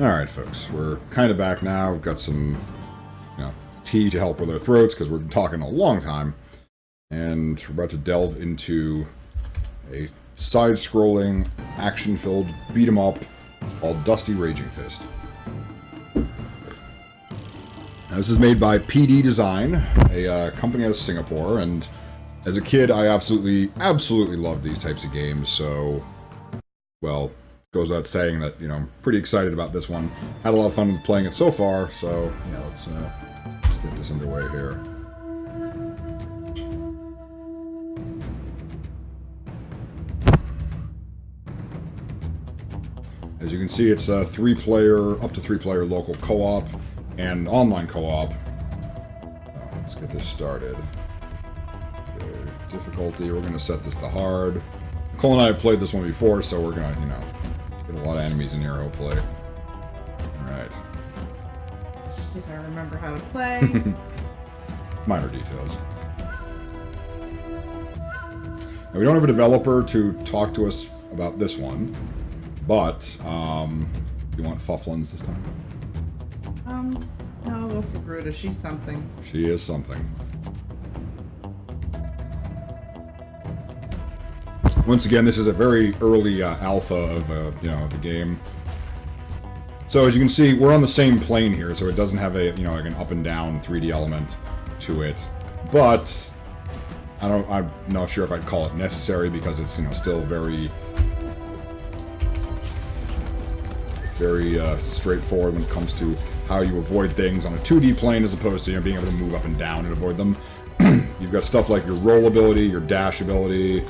Alright, folks, we're kind of back now. We've got some, tea to help with our throats, because we're talking a long time. And we're about to delve into a side-scrolling, action-filled beat-em-up called Dusty Raging Fist. Now, this is made by PD Design, a company out of Singapore, and as a kid, I absolutely loved these types of games, so, well, goes without saying that, I'm pretty excited about this one. Had a lot of fun with playing it so far, so, yeah, let's get this underway here. As you can see, it's a up to three player local co-op and online co-op. Let's get this started. Okay, difficulty, we're going to set this to hard. Nicole and I have played this one before, so we're going to, get a lot of enemies in here, hopefully. Alright. If I remember how to play. Minor details. Now, we don't have a developer to talk to us about this one, but, you want Fufflins this time? No, I'll go for Gruta. She's something. She is something. Once again, this is a very early alpha of, the game. So as you can see, we're on the same plane here, so it doesn't have a, like an up and down 3D element to it. But I'm not sure if I'd call it necessary because it's, still very straightforward when it comes to how you avoid things on a 2D plane as opposed to being able to move up and down and avoid them. You've got stuff like your roll ability, your dash ability,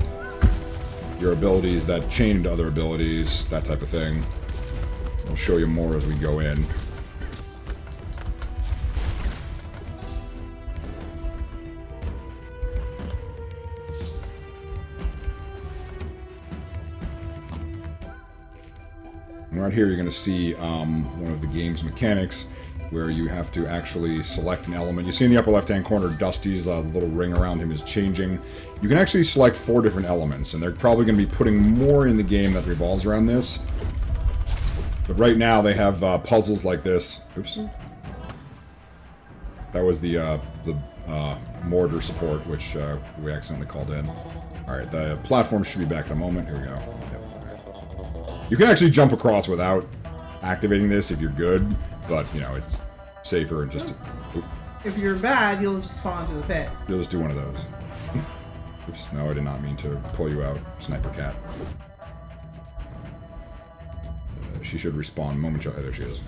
your abilities that chain into other abilities, that type of thing. I'll show you more as we go in. And right here you're going to see one of the game's mechanics where you have to actually select an element. You see in the upper left-hand corner, Dusty's little ring around him is changing. You can actually select 4 different elements, and they're probably going to be putting more in the game that revolves around this. But right now they have puzzles like this. Oops. That was the mortar support, which we accidentally called in. Alright, the platform should be back in a moment. Here we go. Yep. You can actually jump across without activating this if you're good, but, it's safer and just... If you're bad, you'll just fall into the pit. You'll just do one of those. Oops, no, I did not mean to pull you out, Sniper Cat. She should respawn momentarily. There she is.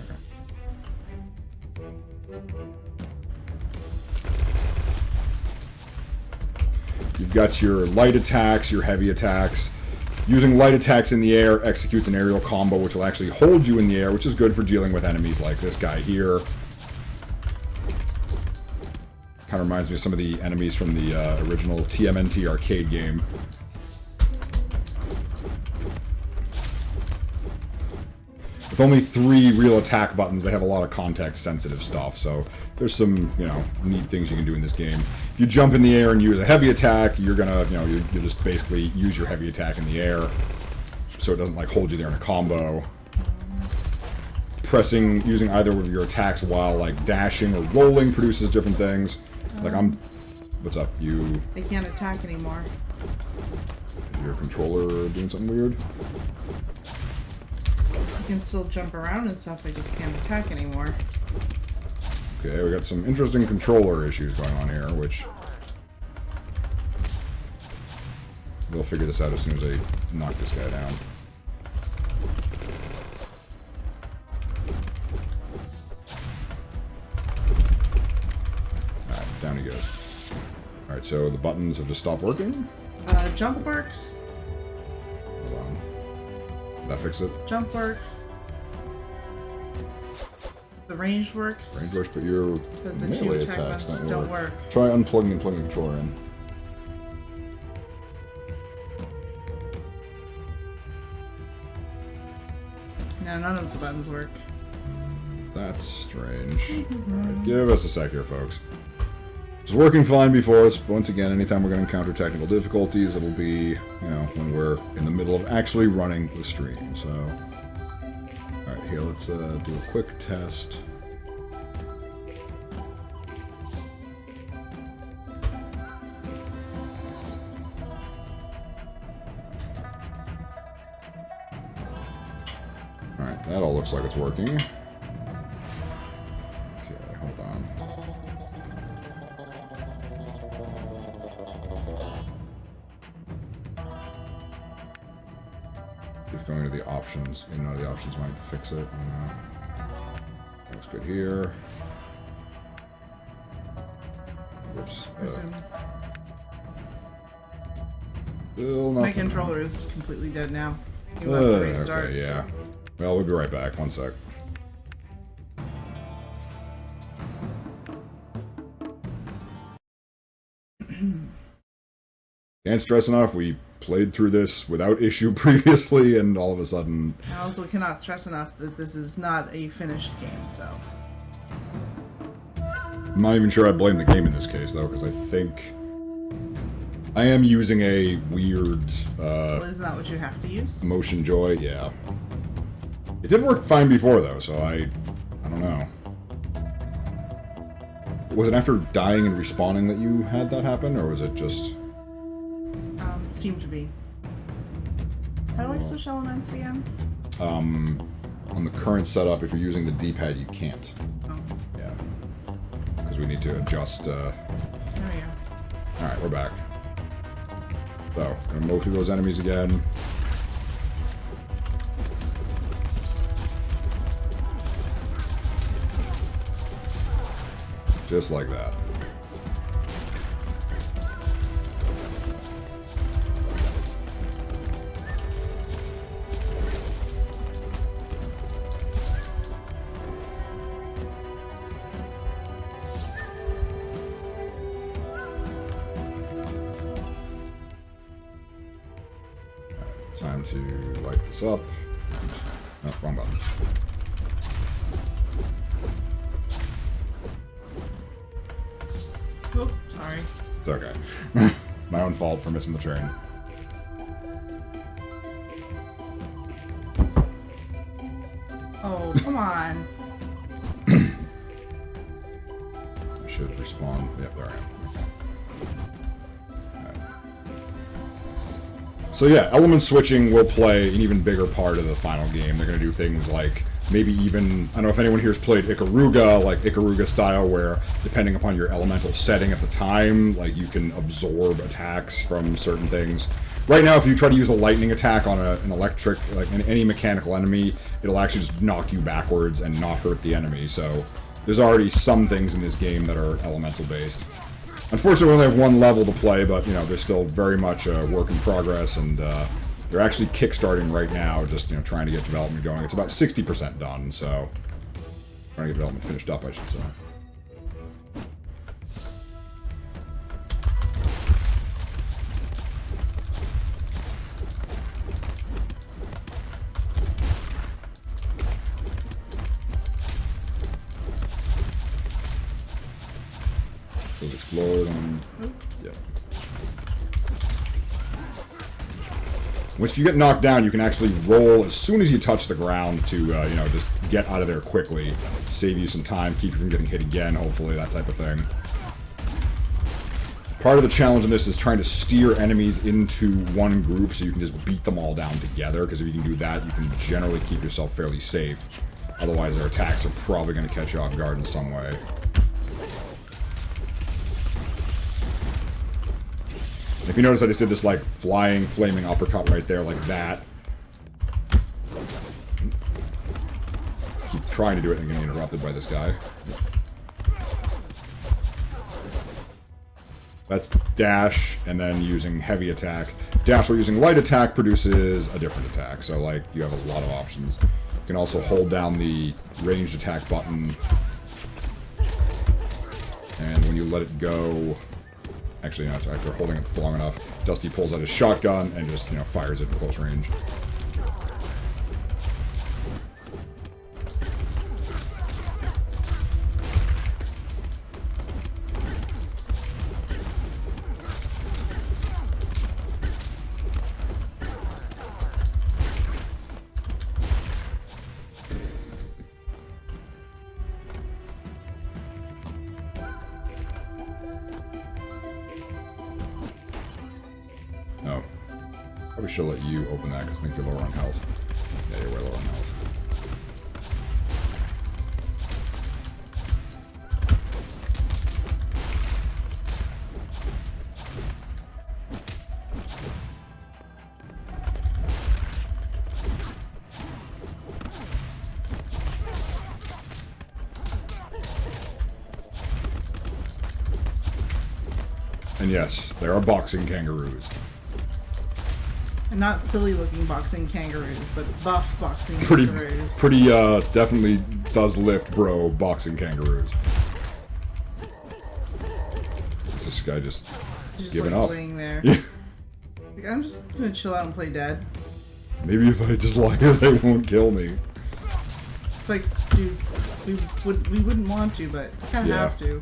Okay. You've got your light attacks, your heavy attacks. Using light attacks in the air executes an aerial combo, which will actually hold you in the air, which is good for dealing with enemies like this guy here. Kind of reminds me of some of the enemies from the original TMNT arcade game. With only 3 real attack buttons, they have a lot of context-sensitive stuff, so there's some, neat things you can do in this game. If you jump in the air and use a heavy attack, you're gonna, you just basically use your heavy attack in the air, so it doesn't, hold you there in a combo. Using either of your attacks while, dashing or rolling produces different things. What's up, you... They can't attack anymore. Is your controller doing something weird? You can still jump around and stuff, they just can't attack anymore. Okay, we got some interesting controller issues going on here, which... We'll figure this out as soon as I knock this guy down. Alright, down he goes. Alright, so the buttons have just stopped working? Jump works. Hold on. Did that fix it? Jump works. The range works. Range works, but your the melee attack attacks buttons don't work. Try unplugging and plugging the controller in. No, none of the buttons work. That's strange. Alright, give us a sec here, folks. It's working fine before us, but once again, anytime we're going to encounter technical difficulties, it'll be, when we're in the middle of actually running the stream, so... Alright, here, let's do a quick test. Alright, that all looks like it's working. Okay, hold on. Just going to the options. You know, the options might fix it. Looks good here. Whoops. Still nothing. My controller is completely dead now. You have to restart. Okay, yeah. Well, we'll be right back. One sec. Can't stress enough, we played through this without issue previously, and all of a sudden... I also cannot stress enough that this is not a finished game, so... I'm not even sure I blame the game in this case, though, because I think... I am using a weird, Well, isn't that what you have to use? Emotion Joy, yeah. It did work fine before, though, so I don't know. Was it after dying and respawning that you had that happen, or was it just... Seemed to be. How do I switch elements again? On the current setup, if you're using the D-pad, you can't. Oh. Yeah. Because we need to adjust, There we go. Alright, we're back. So, gonna mow through those enemies again. Just like that. Time to light this up. No, wrong button. Oh, sorry. It's okay. My own fault for missing the train. Oh, come on. I should respawn. Yep, there I am. So yeah, element switching will play an even bigger part of the final game. They're going to do things like maybe even, I don't know if anyone here has played Ikaruga, like Ikaruga style, where depending upon your elemental setting at the time, like you can absorb attacks from certain things. Right now, if you try to use a lightning attack on an electric, like any mechanical enemy, it'll actually just knock you backwards and not hurt the enemy. So there's already some things in this game that are elemental based. Unfortunately, we only have one level to play, but, you know, they're still very much a work in progress, and they're actually kickstarting right now, just, you know, trying to get development going. It's about 60% done, so... Trying to get development finished up, I should say. Explode and yeah. Once you get knocked down, you can actually roll as soon as you touch the ground to, you know, just get out of there quickly. Save you some time, keep you from getting hit again, hopefully, that type of thing. Part of the challenge in this is trying to steer enemies into one group so you can just beat them all down together, because if you can do that, you can generally keep yourself fairly safe. Otherwise, their attacks are probably going to catch you off guard in some way. If you notice, I just did this, like, flying, flaming uppercut right there, like that. Keep trying to do it and getting interrupted by this guy. That's dash, and then using heavy attack. Dash while using light attack produces a different attack, so, like, you have a lot of options. You can also hold down the ranged attack button, and when you let it go... Actually, no, it's after holding it for long enough, Dusty pulls out his shotgun and just, you know, fires it at close range. Probably should let you open that because I think you're lower on health. Yeah, you're way lower on health. And yes, there are boxing kangaroos. And not silly-looking boxing kangaroos, but buff boxing kangaroos. Pretty, definitely does lift, bro, boxing kangaroos. Is this guy just giving like up? Laying there. Yeah. Like, I'm just gonna chill out and play dead. Maybe if I just lie here, they won't kill me. It's like, dude, we wouldn't want to, but kind of have to.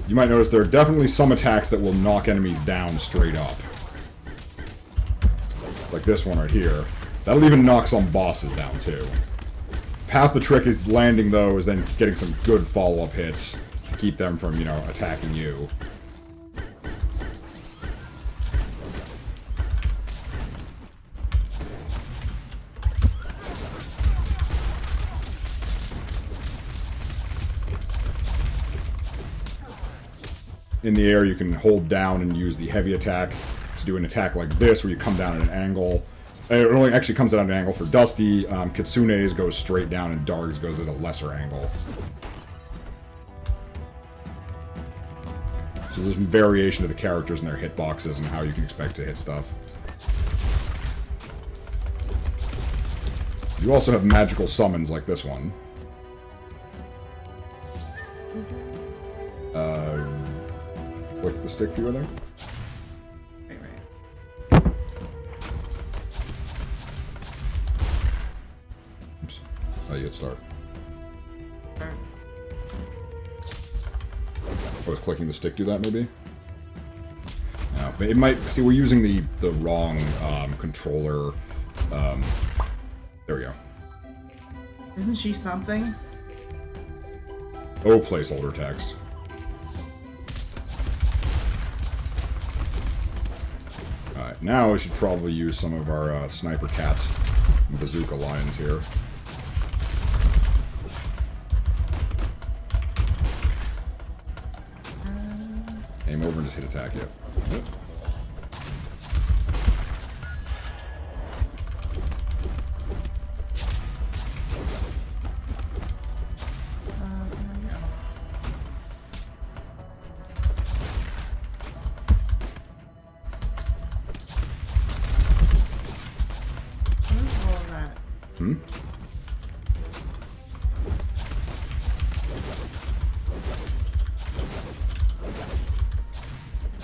You might notice there are definitely some attacks that will knock enemies down straight up. Like this one right here. That'll even knock some bosses down too. Half the trick is landing those, then getting some good follow-up hits to keep them from, you know, attacking you. In the air, you can hold down and use the heavy attack to do an attack like this, where you come down at an angle. It only actually comes at an angle for Dusty. Kitsune's goes straight down, and Darg's goes at a lesser angle. So there's some variation of the characters and their hitboxes and how you can expect to hit stuff. You also have magical summons like this one. Click the stick viewer there. Right. Oops. How you get start. Was clicking the stick do that maybe? No, but it might. See, we're using the wrong controller. There we go. Isn't she something? Oh, placeholder text. Alright, now we should probably use some of our sniper cats and bazooka lions here. Aim over and just hit attack, yep.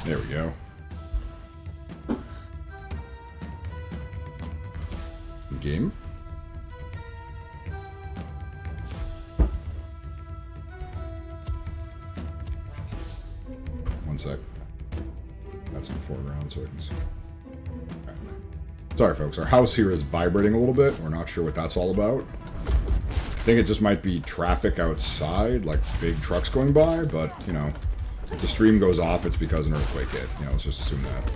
There we go. Game. One sec. That's in the foreground, so I can see. Right. Sorry, folks. Our house here is vibrating a little bit. We're not sure what that's all about. I think it just might be traffic outside, like big trucks going by, but, you know, if the stream goes off, it's because an earthquake hit. You know, let's just assume that.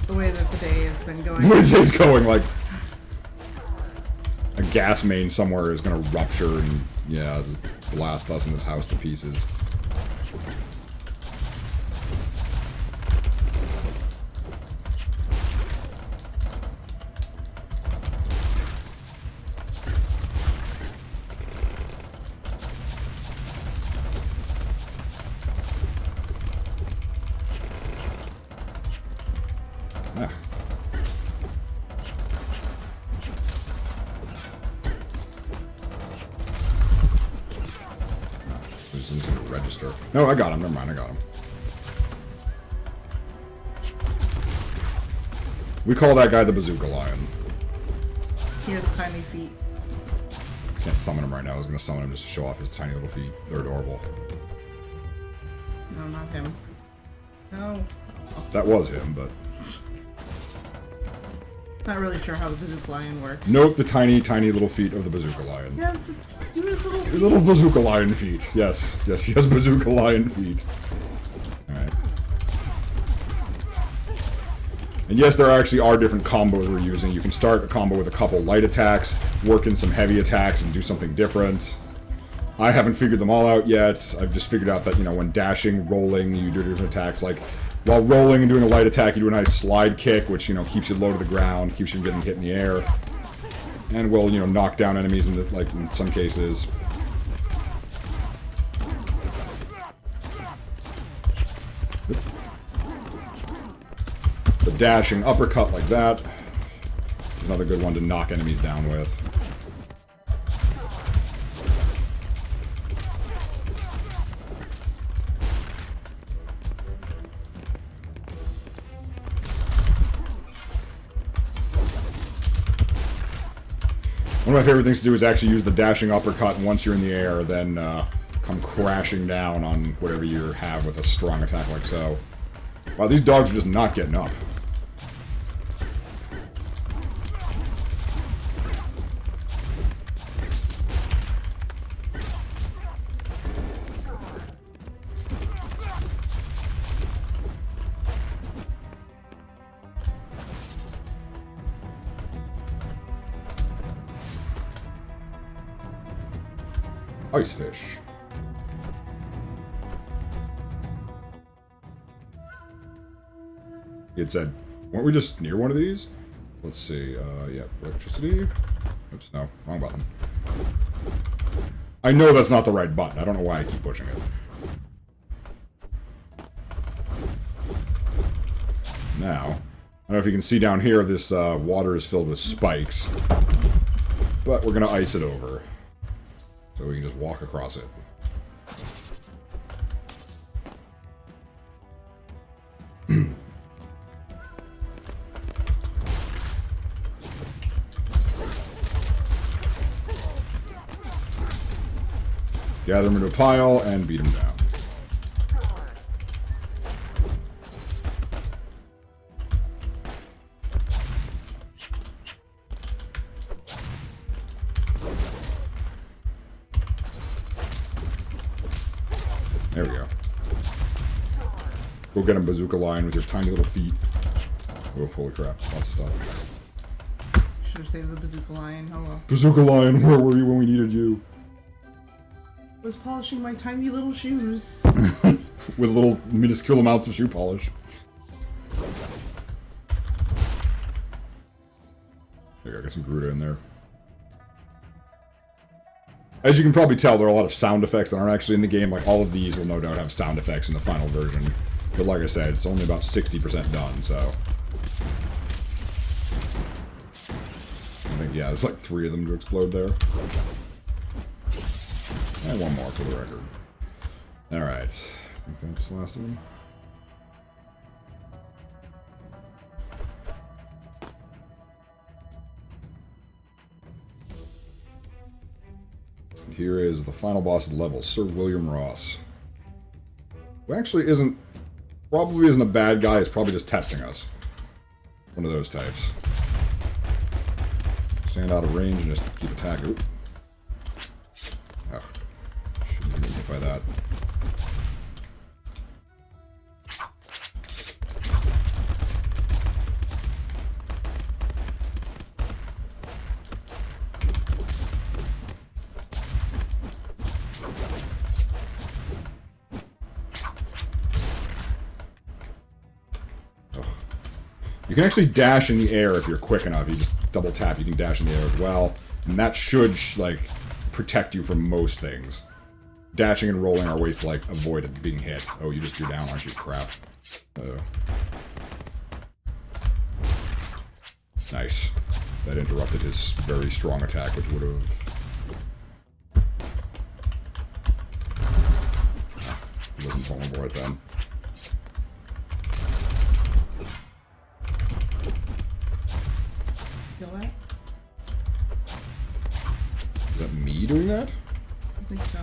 The way that the day has been going. The way the day's going, like, a gas main somewhere is going to rupture and, yeah, just blast us in this house to pieces. Register. No, I got him. Never mind, I got him. We call that guy the bazooka lion. He has tiny feet. Can't summon him right now. I was going to summon him just to show off his tiny little feet. They're adorable. No, not him. No. That was him, but... Not really sure how the Bazooka Lion works. Nope, the tiny, tiny little feet of the Bazooka Lion. He has the cutest little feet. Little Bazooka Lion feet. Yes, yes, he has Bazooka Lion feet. Alright. And yes, there actually are different combos we're using. You can start a combo with a couple light attacks, work in some heavy attacks, and do something different. I haven't figured them all out yet. I've just figured out that, you know, when dashing, rolling, you do different attacks. Like, while rolling and doing a light attack, you do a nice slide kick, which, you know, keeps you low to the ground, keeps you from getting hit in the air. And will, you know, knock down enemies in, like, in some cases. The dashing uppercut like that is another good one to knock enemies down with. One of my favorite things to do is actually use the dashing uppercut, and once you're in the air, then come crashing down on whatever you have with a strong attack like so. Wow, these dogs are just not getting up. Ice fish. It said, weren't we just near one of these? Let's see, yeah, electricity. Oops, no, wrong button. I know that's not the right button. I don't know why I keep pushing it. Now, I don't know if you can see down here, this water is filled with spikes. But we're going to ice it over. So we can just walk across it. Gather them into a pile and beat them down. There we go. Go get him, Bazooka Lion, with your tiny little feet. Oh, holy crap. Lots of stuff. Should have saved the Bazooka Lion. Hello. Bazooka Lion, where were you when we needed you? Was polishing my tiny little shoes. With little minuscule amounts of shoe polish. There you go, get some Gruda in there. As you can probably tell, there are a lot of sound effects that aren't actually in the game. Like, all of these will no doubt have sound effects in the final version. But like I said, it's only about 60% done, so... I think, yeah, there's like 3 of them to explode there. And one more for the record. Alright. I think that's the last one. Here is the final boss of the level, Sir William Ross. Who actually probably isn't a bad guy, he's probably just testing us. One of those types. Stand out of range and just keep attacking. Oop. Ugh. Shouldn't have been hit by that. You can actually dash in the air if you're quick enough. You just double tap, you can dash in the air as well. And that should, like, protect you from most things. Dashing and rolling are ways to, like, avoid being hit. Oh, you just drew down, aren't you? Crap. Uh-oh. Nice. That interrupted his very strong attack, which would have... He wasn't vulnerable right then. Feel that? Is that me? E doing that? I think so.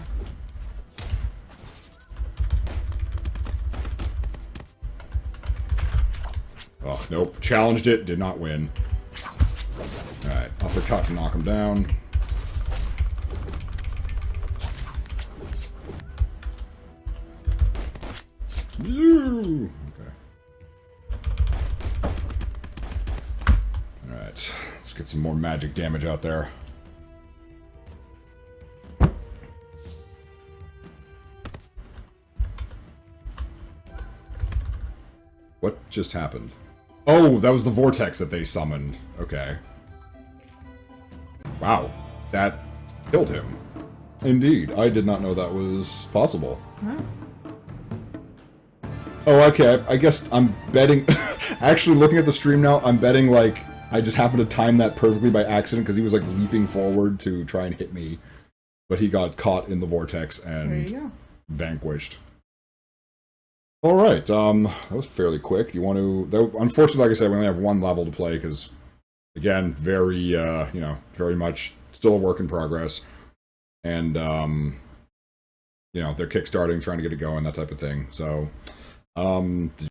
Oh, nope. Challenged it, did not win. Alright, uppercut to knock him down. You. Okay. Alright, let's get some more magic damage out there. What just happened? Oh, that was the vortex that they summoned. Okay. Wow, that killed him. Indeed, I did not know that was possible. Huh? Oh, okay, I guess I'm betting... Actually, looking at the stream now, I'm betting, like, I just happened to time that perfectly by accident, because he was, like, leaping forward to try and hit me. But he got caught in the vortex and vanquished. Alright, that was fairly quick. Do you want to... Unfortunately, like I said, we only have one level to play, because, again, very, you know, very much still a work in progress. And, you know, they're kickstarting, trying to get it going, that type of thing. So,